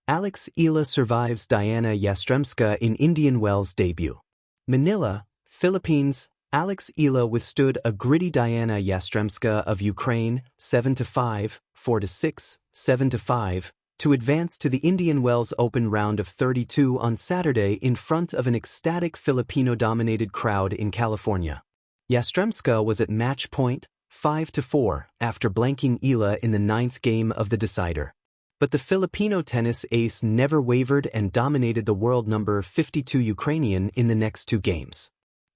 Eala survives Dayana Yastremska in Indian Wells debut. Manila, Philippines. Eala withstood a gritty Dayana Yastremska of Ukraine 7-5, 4-6, 7-5, to advance to the Indian Wells Open round of 32 on Saturday in front of an ecstatic Filipino-dominated crowd in California. Yastremska was at match point 5-4 after blanking Eala in the 9th game of the decider. But the Filipino tennis ace never wavered and dominated the world number 52 Ukrainian in the next 2 games.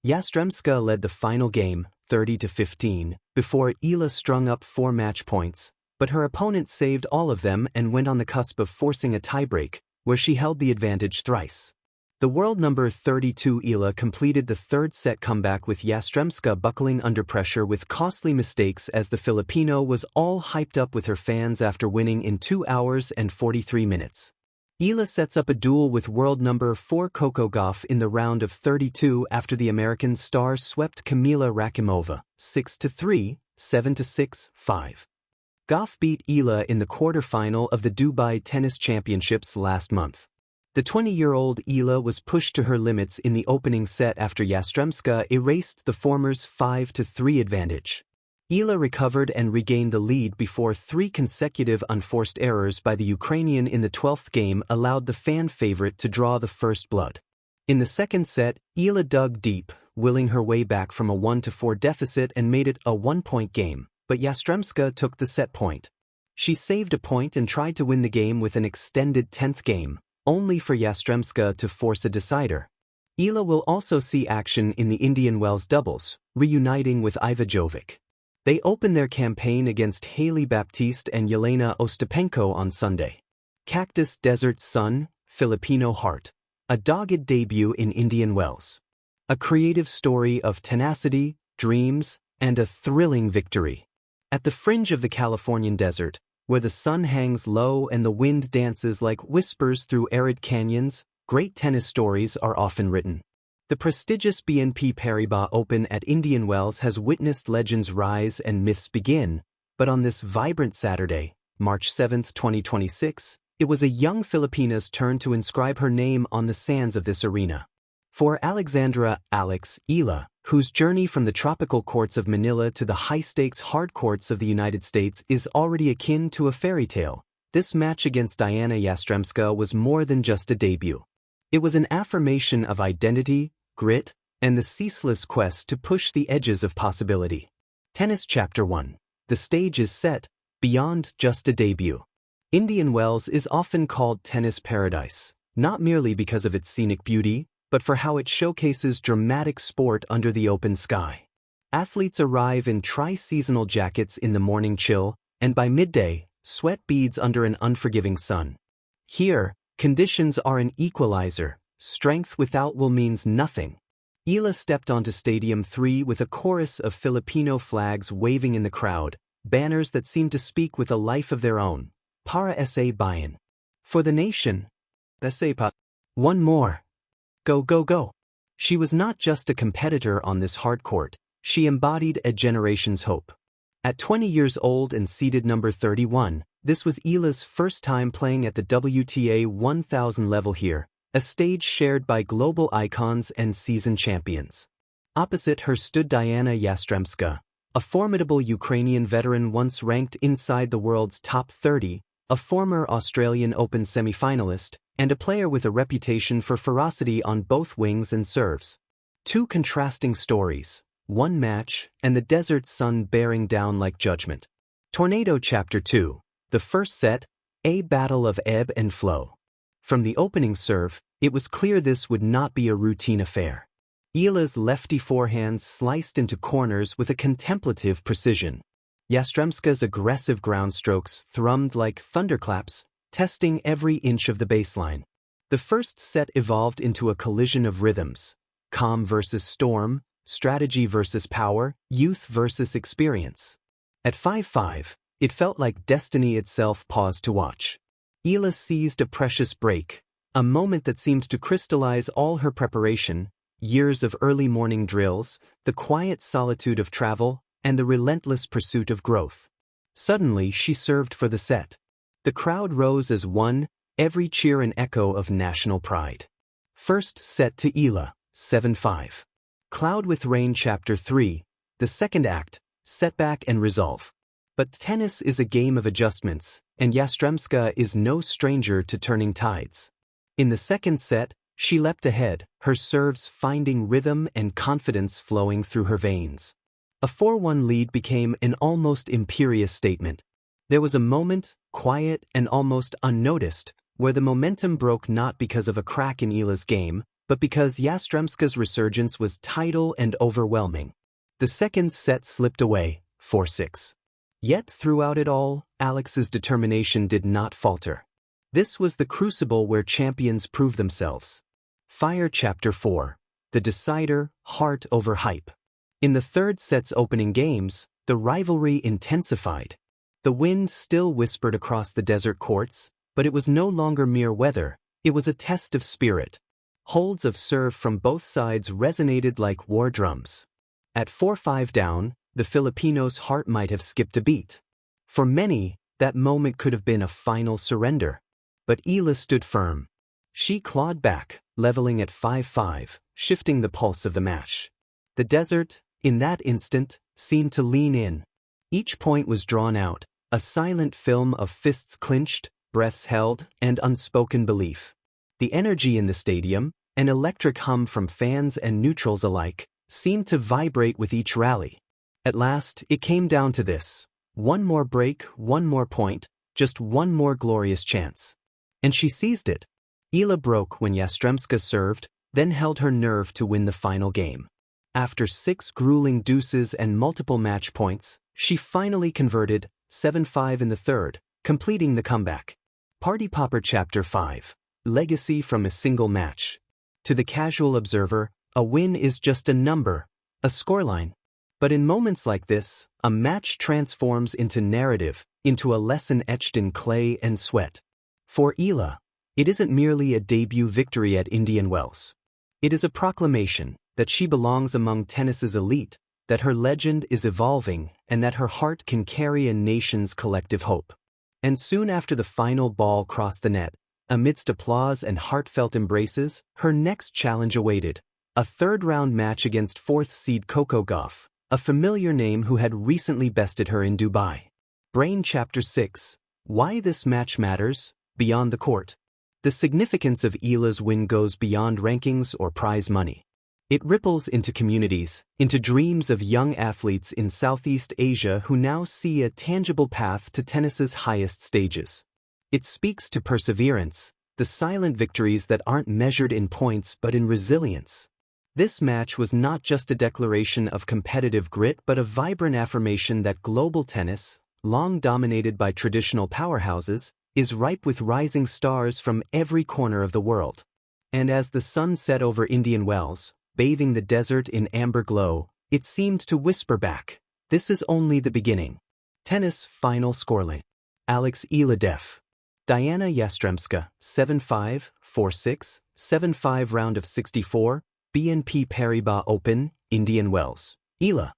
Yastremska led the final game, 30-15, before Eala strung up 4 match points, but her opponent saved all of them and went on the cusp of forcing a tiebreak, where she held the advantage thrice. The world number 32 Eala completed the 3rd set comeback with Yastremska buckling under pressure with costly mistakes as the Filipino was all hyped up with her fans after winning in 2 hours and 43 minutes. Eala sets up a duel with world number 4 Coco Gauff in the round of 32 after the American star swept Kamila Rakimova 6-3, 7-6, 5. Gauff beat Eala in the quarterfinal of the Dubai Tennis Championships last month. The 20-year-old Eala was pushed to her limits in the opening set after Yastremska erased the former's 5-3 advantage. Eala recovered and regained the lead before 3 consecutive unforced errors by the Ukrainian in the 12th game allowed the fan favorite to draw the first blood. In the 2nd set, Eala dug deep, willing her way back from a 1-4 deficit and made it a 1-point game, but Yastremska took the set point. She saved a point and tried to win the game with an extended 10th game, only for Yastremska to force a decider. Eala will also see action in the Indian Wells doubles, reuniting with Iva Jovic. They open their campaign against Hailey Baptiste and Yelena Ostapenko on Sunday. Cactus Desert Sun, Filipino Heart. A dogged debut in Indian Wells. A creative story of tenacity, dreams, and a thrilling victory. At the fringe of the Californian desert, where the sun hangs low and the wind dances like whispers through arid canyons, great tennis stories are often written. The prestigious BNP Paribas Open at Indian Wells has witnessed legends rise and myths begin, but on this vibrant Saturday, March 7, 2026, it was a young Filipina's turn to inscribe her name on the sands of this arena. For Alexandra Eala, whose journey from the tropical courts of Manila to the high-stakes hard courts of the United States is already akin to a fairy tale, this match against Dayana Yastremska was more than just a debut. It was an affirmation of identity, grit, and the ceaseless quest to push the edges of possibility. Tennis Chapter 1. The stage is set, beyond just a debut. Indian Wells is often called tennis paradise, not merely because of its scenic beauty, but for how it showcases dramatic sport under the open sky. Athletes arrive in tri-seasonal jackets in the morning chill, and by midday, sweat beads under an unforgiving sun. Here, conditions are an equalizer. Strength without will means nothing. Eala stepped onto Stadium 3 with a chorus of Filipino flags waving in the crowd, banners that seemed to speak with a life of their own. Para sa bayan. For the nation. Sa pa. One more. Go, go, go. She was not just a competitor on this hard court, she embodied a generation's hope. At 20 years old and seeded number 31, this was Eala's first time playing at the WTA 1000 level here, a stage shared by global icons and seasoned champions. Opposite her stood Dayana Yastremska, a formidable Ukrainian veteran once ranked inside the world's top 30, a former Australian Open semifinalist, and a player with a reputation for ferocity on both wings and serves. 2 contrasting stories, 1 match, and the desert sun bearing down like judgment. Tornado Chapter 2. The first set, a battle of ebb and flow. From the opening serve, it was clear this would not be a routine affair. Eala's lefty forehands sliced into corners with a contemplative precision. Yastremska's aggressive ground strokes thrummed like thunderclaps, testing every inch of the baseline. The first set evolved into a collision of rhythms: calm versus storm, strategy versus power, youth versus experience. At 5-5, it felt like destiny itself paused to watch. Eala seized a precious break, a moment that seemed to crystallize all her preparation, years of early morning drills, the quiet solitude of travel, and the relentless pursuit of growth. Suddenly she served for the set. The crowd rose as one, every cheer an echo of national pride. First set to Eala, 7-5. Cloud with Rain Chapter 3, the second act, setback and resolve. But tennis is a game of adjustments, and Yastremska is no stranger to turning tides. In the second set, she leapt ahead, her serves finding rhythm and confidence flowing through her veins. A 4-1 lead became an almost imperious statement. There was a moment, quiet and almost unnoticed, where the momentum broke not because of a crack in Eala's game, but because Yastremska's resurgence was tidal and overwhelming. The second set slipped away, 4-6. Yet throughout it all, Alex's determination did not falter. This was the crucible where champions prove themselves. Fire Chapter 4, the decider, heart over hype. In the third set's opening games, the rivalry intensified. The wind still whispered across the desert courts, but it was no longer mere weather, it was a test of spirit. Holds of serve from both sides resonated like war drums. At 4-5 down, the Filipinos' heart might have skipped a beat. For many, that moment could have been a final surrender. But Eala stood firm. She clawed back, leveling at 5-5, shifting the pulse of the match. The desert, in that instant, seemed to lean in. Each point was drawn out, a silent film of fists clenched, breaths held, and unspoken belief. The energy in the stadium, an electric hum from fans and neutrals alike, seemed to vibrate with each rally. At last, it came down to this. One more break, one more point, just one more glorious chance. And she seized it. Eala broke when Yastremska served, then held her nerve to win the final game. After 6 grueling deuces and multiple match points, she finally converted, 7-5 in the third, completing the comeback. Party Popper Chapter 5, Legacy from a Single Match. To the casual observer, a win is just a number, a scoreline. But in moments like this, a match transforms into narrative, into a lesson etched in clay and sweat. For Eala, it isn't merely a debut victory at Indian Wells. It is a proclamation that she belongs among tennis's elite, that her legend is evolving, and that her heart can carry a nation's collective hope. And soon after the final ball crossed the net, amidst applause and heartfelt embraces, her next challenge awaited, a third-round match against 4th seed Coco Gauff, a familiar name who had recently bested her in Dubai. Brain Chapter 6, Why This Match Matters, Beyond the Court. The significance of Eala's win goes beyond rankings or prize money. It ripples into communities, into dreams of young athletes in Southeast Asia who now see a tangible path to tennis's highest stages. It speaks to perseverance, the silent victories that aren't measured in points but in resilience. This match was not just a declaration of competitive grit but a vibrant affirmation that global tennis, long dominated by traditional powerhouses, is ripe with rising stars from every corner of the world. And as the sun set over Indian Wells, bathing the desert in amber glow, it seemed to whisper back, this is only the beginning. Tennis Final Scoreline. Alex Eala def. Dayana Yastremska, 7-5, 4-6, 7-5 round of 64, BNP Paribas Open, Indian Wells. Eala.